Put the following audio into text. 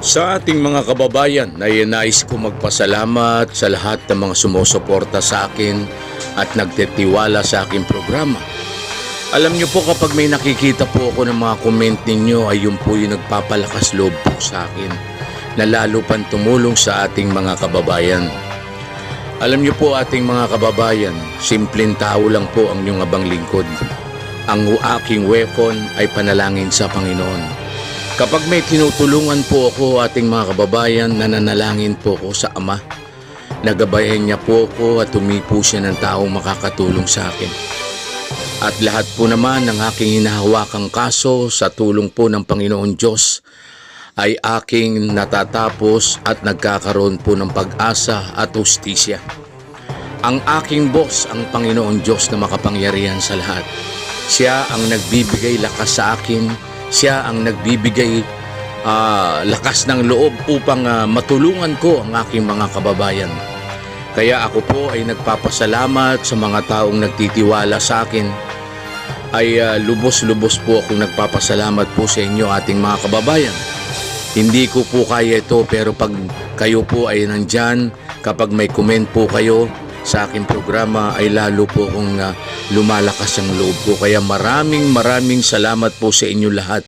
Sa ating mga kababayan, nais ko magpasalamat sa lahat ng mga sumusuporta sa akin at nagtitiwala sa aking programa. Alam niyo po, kapag may nakikita po ako ng mga comment ninyo ay yun po yung nagpapalakas loob po sa akin na lalo pang tumulong sa ating mga kababayan. Alam niyo po, ating mga kababayan, simpleng tao lang po ang inyong abang lingkod. Ang aking weapon ay panalangin sa Panginoon. Kapag may tinutulungan po ako, ating mga kababayan, nananalangin po ako sa Ama. Nagabayan niya po ako at tumipo siya ng taong makakatulong sa akin. At lahat po naman ng aking hinahawakang kaso sa tulong po ng Panginoon Diyos ay aking natatapos at nagkakaroon po ng pag-asa at hustisya. Ang aking boss, ang Panginoon Diyos na makapangyarihan sa lahat. Siya ang nagbibigay lakas sa akin. Siya ang nagbibigay lakas ng loob upang matulungan ko ang aking mga kababayan. Kaya ako po ay nagpapasalamat sa mga taong nagtitiwala sa akin. Ay lubos-lubos po akong nagpapasalamat po sa inyo, ating mga kababayan. Hindi ko po kaya ito, pero pag kayo po ay nandyan, kapag may comment po kayo sa aking programa ay lalo po kong lumalakas ang loob ko. Kaya maraming salamat po sa inyo lahat.